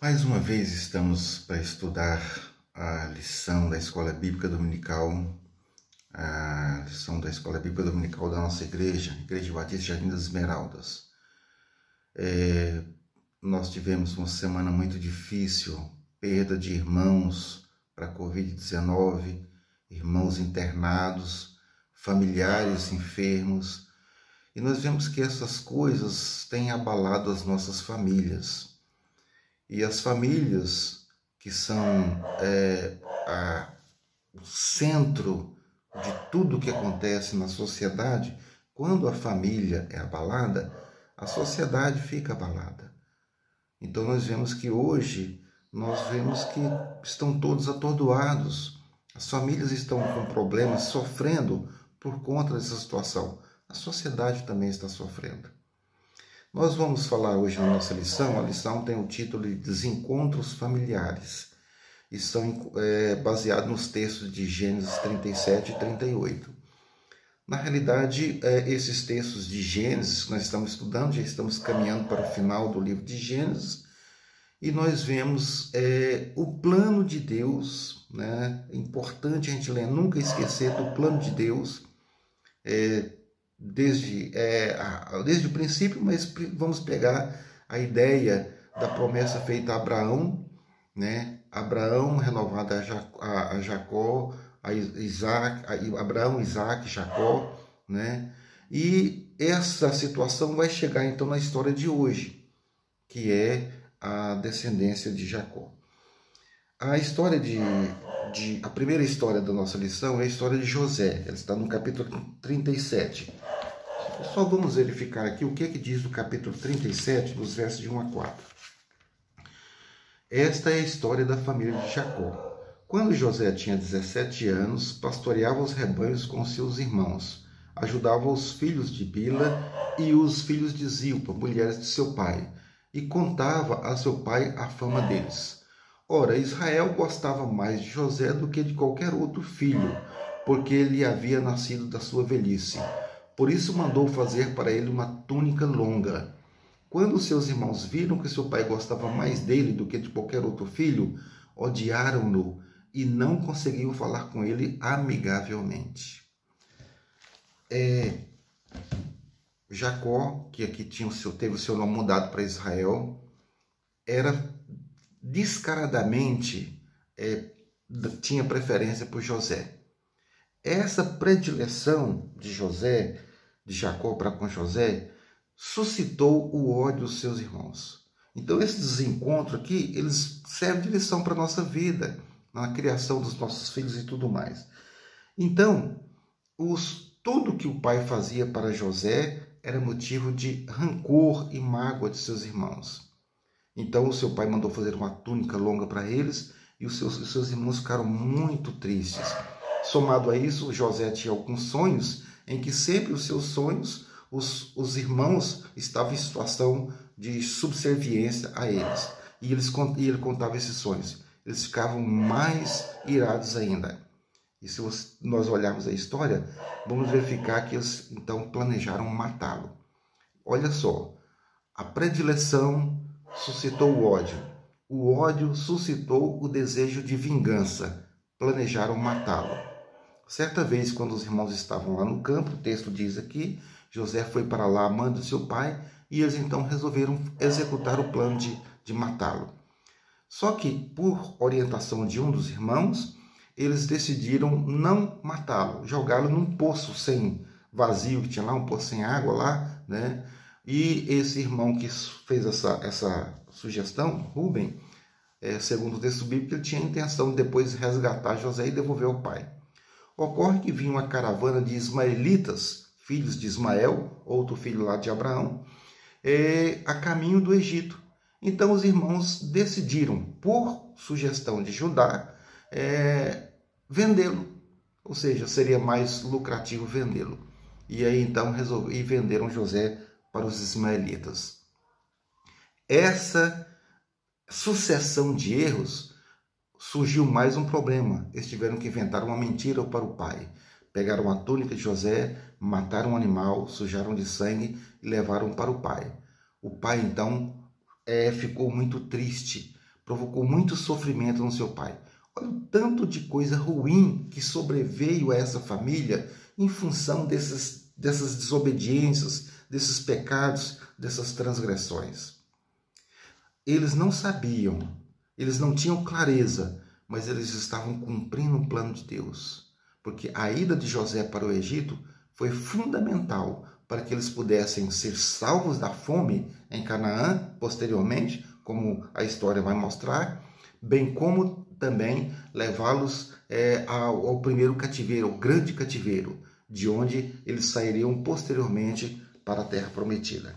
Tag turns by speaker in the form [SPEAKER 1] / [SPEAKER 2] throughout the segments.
[SPEAKER 1] Mais uma vez estamos para estudar a lição da Escola Bíblica Dominical, a lição da Escola Bíblica Dominical da nossa igreja, Igreja Batista Jardim das Esmeraldas. Nós tivemos uma semana muito difícil, perda de irmãos para a Covid-19, irmãos internados, familiares enfermos, e nós vemos que essas coisas têm abalado as nossas famílias. E as famílias, que são o centro de tudo que acontece na sociedade, quando a família é abalada, a sociedade fica abalada. Então nós vemos que hoje, estão todos atordoados. As famílias estão com problemas, sofrendo por conta dessa situação. A sociedade também está sofrendo. Nós vamos falar hoje na nossa lição. A lição tem o título de Desencontros Familiares e são baseados nos textos de Gênesis 37 e 38. Na realidade, esses textos de Gênesis que nós estamos estudando, já estamos caminhando para o final do livro de Gênesis, e nós vemos o plano de Deus, né? É importante a gente nunca esquecer do plano de Deus, desde o princípio, mas vamos pegar a ideia da promessa feita a Abraão, né? Abraão renovada a Jacó, a Isaac, Abraão, Isaac, Jacó, né? E essa situação vai chegar então na história de hoje, que é a descendência de Jacó. A primeira história da nossa lição é a história de José. Ela está no capítulo 37. Só vamos verificar aqui o que diz no capítulo 37, dos versos de 1 a 4. Esta é a história da família de Jacó. Quando José tinha 17 anos, pastoreava os rebanhos com seus irmãos, ajudava os filhos de Bila e os filhos de Zilpa, mulheres de seu pai, e contava a seu pai a fama deles. Ora, Israel gostava mais de José do que de qualquer outro filho, porque ele havia nascido da sua velhice. Por isso mandou fazer para ele uma túnica longa. Quando seus irmãos viram que seu pai gostava mais dele do que de qualquer outro filho, odiaram-no e não conseguiam falar com ele amigavelmente. Jacó, que aqui teve o seu nome mudado para Israel, era descaradamente tinha preferência por José. Essa predileção de Jacó para com José, suscitou o ódio dos seus irmãos. Então esse desencontro aqui, eles servem de lição para a nossa vida, na criação dos nossos filhos e tudo mais. Então, tudo que o pai fazia para José era motivo de rancor e mágoa de seus irmãos. Então o seu pai mandou fazer uma túnica longa para eles e os seus irmãos ficaram muito tristes. Somado a isso, José tinha alguns sonhos em que sempre os seus sonhos, os irmãos estavam em situação de subserviência a eles. E ele contava esses sonhos. Eles ficavam mais irados ainda. E se nós olharmos a história, vamos verificar que eles então planejaram matá-lo. Olha só, a predileção suscitou o ódio. O ódio suscitou o desejo de vingança. Planejaram matá-lo. Certa vez, quando os irmãos estavam lá no campo, o texto diz aqui, José foi para lá amando seu pai, e eles então resolveram executar o plano de matá-lo. Só que, por orientação de um dos irmãos, eles decidiram não matá-lo, jogá-lo num poço vazio, que tinha lá, um poço sem água lá, né? E esse irmão que fez essa sugestão, Rubem, segundo o texto bíblico, ele tinha a intenção de depois resgatar José e devolver ao pai. Ocorre que vinha uma caravana de ismaelitas, filhos de Ismael, outro filho lá de Abraão, a caminho do Egito. Então os irmãos decidiram, por sugestão de Judá, vendê-lo. Ou seja, seria mais lucrativo vendê-lo. E aí então venderam José para os ismaelitas. Essa sucessão de erros surgiu mais um problema. Eles tiveram que inventar uma mentira para o pai. Pegaram a túnica de José, mataram um animal, sujaram de sangue e levaram para o pai. O pai, então, ficou muito triste, provocou muito sofrimento no seu pai. Olha o tanto de coisa ruim que sobreveio a essa família em função dessas desobediências, desses pecados, dessas transgressões. Eles não sabiam, eles não tinham clareza, mas eles estavam cumprindo o plano de Deus. Porque a ida de José para o Egito foi fundamental para que eles pudessem ser salvos da fome em Canaã, posteriormente, como a história vai mostrar, bem como também levá-los ao primeiro cativeiro, ao grande cativeiro, de onde eles sairiam posteriormente para a Terra Prometida.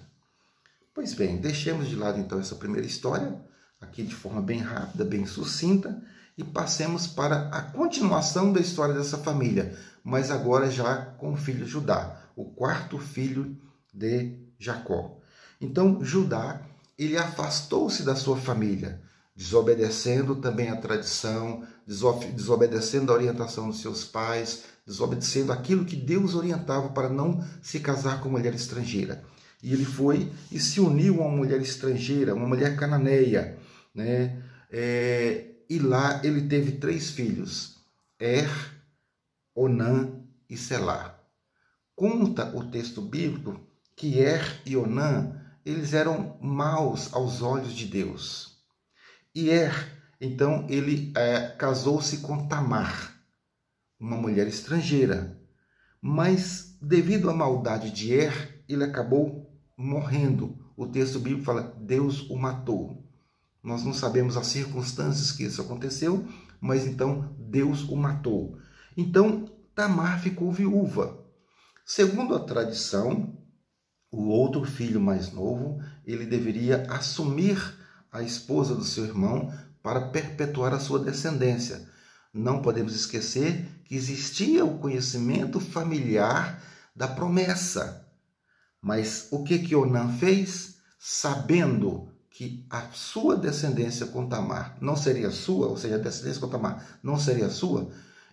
[SPEAKER 1] Pois bem, deixemos de lado então essa primeira história, aqui de forma bem rápida, bem sucinta, e passemos para a continuação da história dessa família, mas agora já com o filho Judá, o quarto filho de Jacó. Então, Judá, ele afastou-se da sua família, desobedecendo também a tradição, desobedecendo a orientação dos seus pais, desobedecendo aquilo que Deus orientava para não se casar com mulher estrangeira. E ele foi e se uniu a uma mulher estrangeira, uma mulher cananeia, né? E lá ele teve 3 filhos, Onã e Selá. Conta o texto bíblico que e Onã, eles eram maus aos olhos de Deus. E então, ele casou-se com Tamar, uma mulher estrangeira. Mas, devido à maldade de ele acabou morrendo. O texto bíblico fala, Deus o matou. Nós não sabemos as circunstâncias que isso aconteceu, mas então Deus o matou. Então, Tamar ficou viúva. Segundo a tradição, o outro filho mais novo, ele deveria assumir a esposa do seu irmão para perpetuar a sua descendência. Não podemos esquecer que existia o conhecimento familiar da promessa. Mas o que Onã fez? Sabendo que a sua descendência com Tamar não seria sua, ou seja, a descendência com Tamar não seria sua,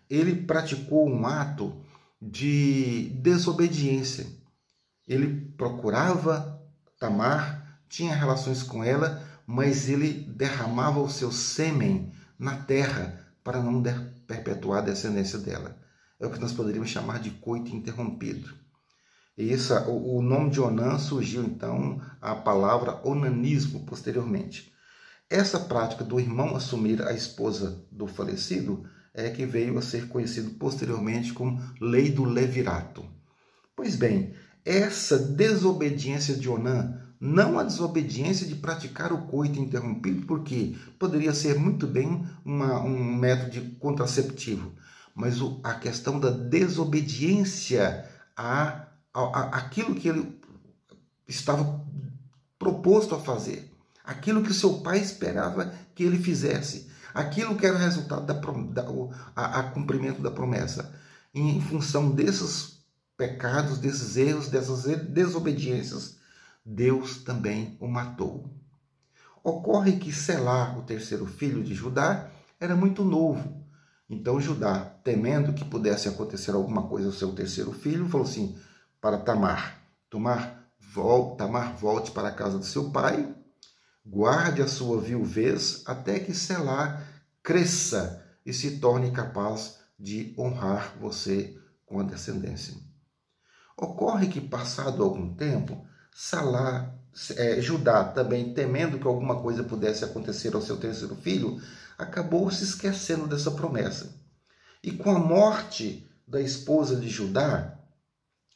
[SPEAKER 1] ele praticou um ato de desobediência. Ele procurava Tamar, tinha relações com ela, mas ele derramava o seu sêmen na terra para não perpetuar a descendência dela. É o que nós poderíamos chamar de coito interrompido. E o nome de Onã surgiu, então, a palavra onanismo posteriormente. Essa prática do irmão assumir a esposa do falecido é que veio a ser conhecido posteriormente como lei do levirato. Pois bem, essa desobediência de Onã, não a desobediência de praticar o coito interrompido, porque poderia ser muito bem um método de contraceptivo, mas a questão da desobediência àquilo que ele estava proposto a fazer, aquilo que o seu pai esperava que ele fizesse, aquilo que era o resultado a cumprimento da promessa. E em função desses pecados, desses erros, dessas desobediências, Deus também o matou. Ocorre que Selá, o terceiro filho de Judá, era muito novo. Então Judá, temendo que pudesse acontecer alguma coisa ao seu terceiro filho, falou assim para Tamar, volte para a casa do seu pai, guarde a sua viuvez até que Selá cresça e se torne capaz de honrar você com a descendência. Ocorre que, passado algum tempo, Judá, também temendo que alguma coisa pudesse acontecer ao seu terceiro filho, acabou se esquecendo dessa promessa. E com a morte da esposa de Judá,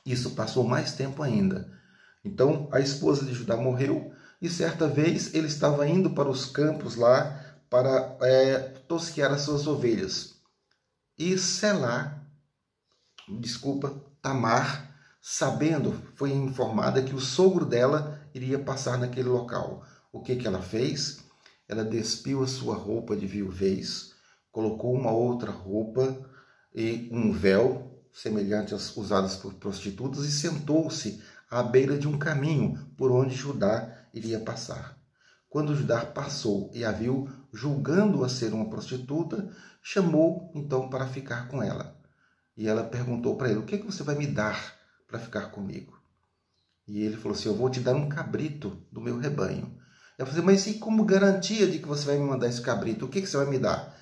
[SPEAKER 1] isso passou mais tempo ainda. Então, a esposa de Judá morreu e certa vez ele estava indo para os campos lá para tosquear as suas ovelhas. E Tamar, sabendo, foi informada que o sogro dela iria passar naquele local. O que ela fez? Ela despiu a sua roupa de viuvez, colocou uma outra roupa e um véu, semelhante às usadas por prostitutas, e sentou-se à beira de um caminho por onde Judá iria passar. Quando Judá passou e a viu, julgando-a ser uma prostituta, chamou então para ficar com ela. E ela perguntou para ele, o que você vai me dar para ficar comigo? E ele falou assim, eu vou te dar um cabrito do meu rebanho. Ela falou assim, mas e como garantia de que você vai me mandar esse cabrito? O que você vai me dar?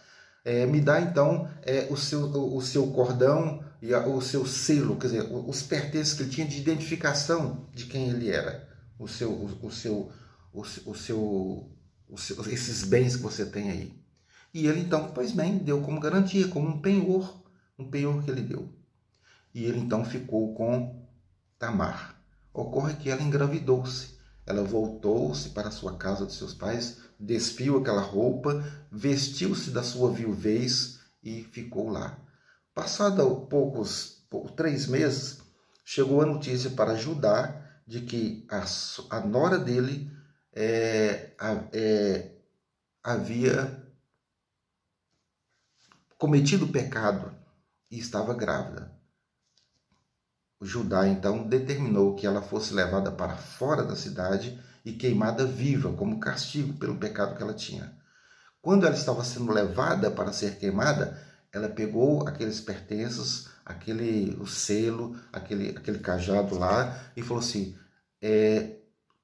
[SPEAKER 1] Me dá então o seu cordão e o seu selo, quer dizer, os pertences que ele tinha de identificação de quem ele era, esses bens que você tem aí. E ele então, pois bem, deu como garantia, como um penhor que ele deu. E ele então ficou com Tamar. Ocorre que ela engravidou-se. Ela voltou-se para a sua casa de seus pais, despiu aquela roupa, vestiu-se da sua viuvez e ficou lá. Passado 3 meses, chegou a notícia para Judá de que a nora dele havia cometido pecado e estava grávida. O Judá então determinou que ela fosse levada para fora da cidade e queimada viva como castigo pelo pecado que ela tinha. Quando ela estava sendo levada para ser queimada, ela pegou aqueles pertences, o selo, aquele cajado lá e falou assim,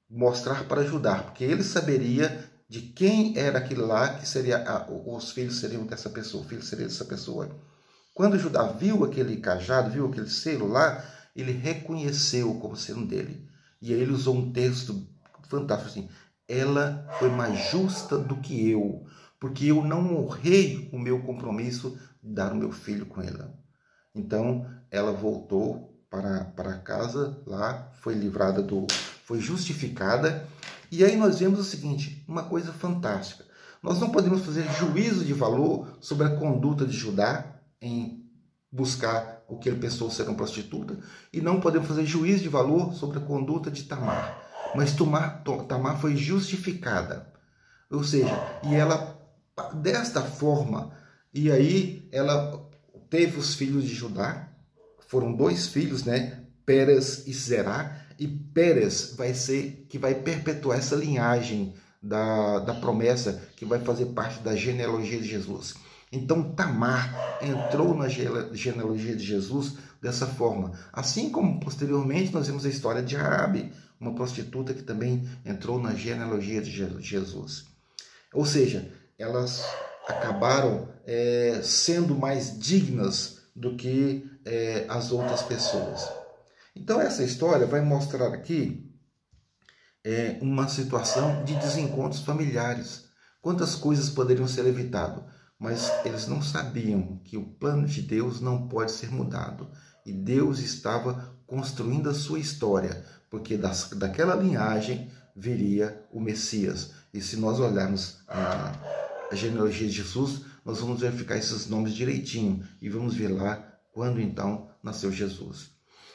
[SPEAKER 1] mostrar para Judá, porque ele saberia de quem era aquele lá, que seria os filhos seriam dessa pessoa, o filho seria dessa pessoa. Quando Judá viu aquele cajado, viu aquele selo lá, ele reconheceu como sendo dele. E aí ele usou um texto fantástico assim, ela foi mais justa do que eu, porque eu não honrei o meu compromisso de dar o meu filho com ela. Então ela voltou para casa lá, foi justificada. E aí nós vemos o seguinte, uma coisa fantástica. Nós não podemos fazer juízo de valor sobre a conduta de Judá em buscar o que ele pensou ser uma prostituta, e não podemos fazer juízo de valor sobre a conduta de Tamar. Mas Tamar foi justificada. Ou seja, e ela, desta forma, e aí ela teve os filhos de Judá, foram 2 filhos, né? Pérez e Zerá, e Pérez vai ser que vai perpetuar essa linhagem da promessa, que vai fazer parte da genealogia de Jesus. Então Tamar entrou na genealogia de Jesus dessa forma. Assim como posteriormente nós vemos a história de Raabe, uma prostituta que também entrou na genealogia de Jesus. Ou seja, elas acabaram sendo mais dignas do que as outras pessoas. Então essa história vai mostrar aqui uma situação de desencontros familiares. Quantas coisas poderiam ser evitadas? Mas eles não sabiam que o plano de Deus não pode ser mudado. E Deus estava construindo a sua história, porque daquela linhagem viria o Messias. E se nós olharmos a genealogia de Jesus, nós vamos verificar esses nomes direitinho e vamos ver lá quando então nasceu Jesus.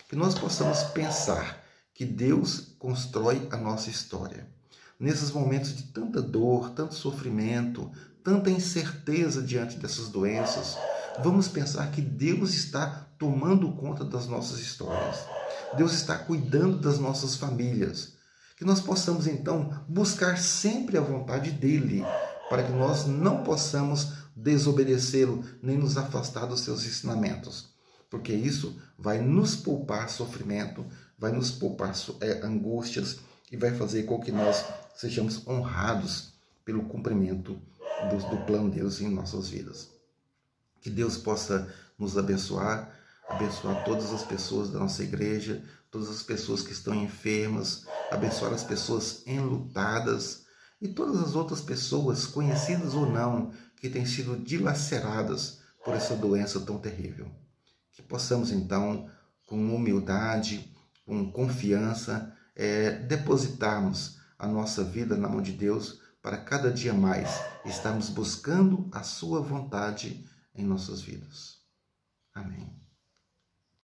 [SPEAKER 1] Que nós possamos pensar que Deus constrói a nossa história. Nesses momentos de tanta dor, tanto sofrimento, tanta incerteza diante dessas doenças, vamos pensar que Deus está tomando conta das nossas histórias. Deus está cuidando das nossas famílias. Que nós possamos, então, buscar sempre a vontade dEle, para que nós não possamos desobedecê-lo, nem nos afastar dos seus ensinamentos. Porque isso vai nos poupar sofrimento, vai nos poupar angústias e vai fazer com que nós sejamos honrados pelo cumprimento do plano de Deus em nossas vidas. Que Deus possa nos abençoar todas as pessoas da nossa igreja, todas as pessoas que estão enfermas, abençoar as pessoas enlutadas e todas as outras pessoas, conhecidas ou não, que têm sido dilaceradas por essa doença tão terrível. Que possamos então, com humildade, com confiança, depositarmos a nossa vida na mão de Deus, para cada dia mais estarmos buscando a sua vontade em nossas vidas. Amém.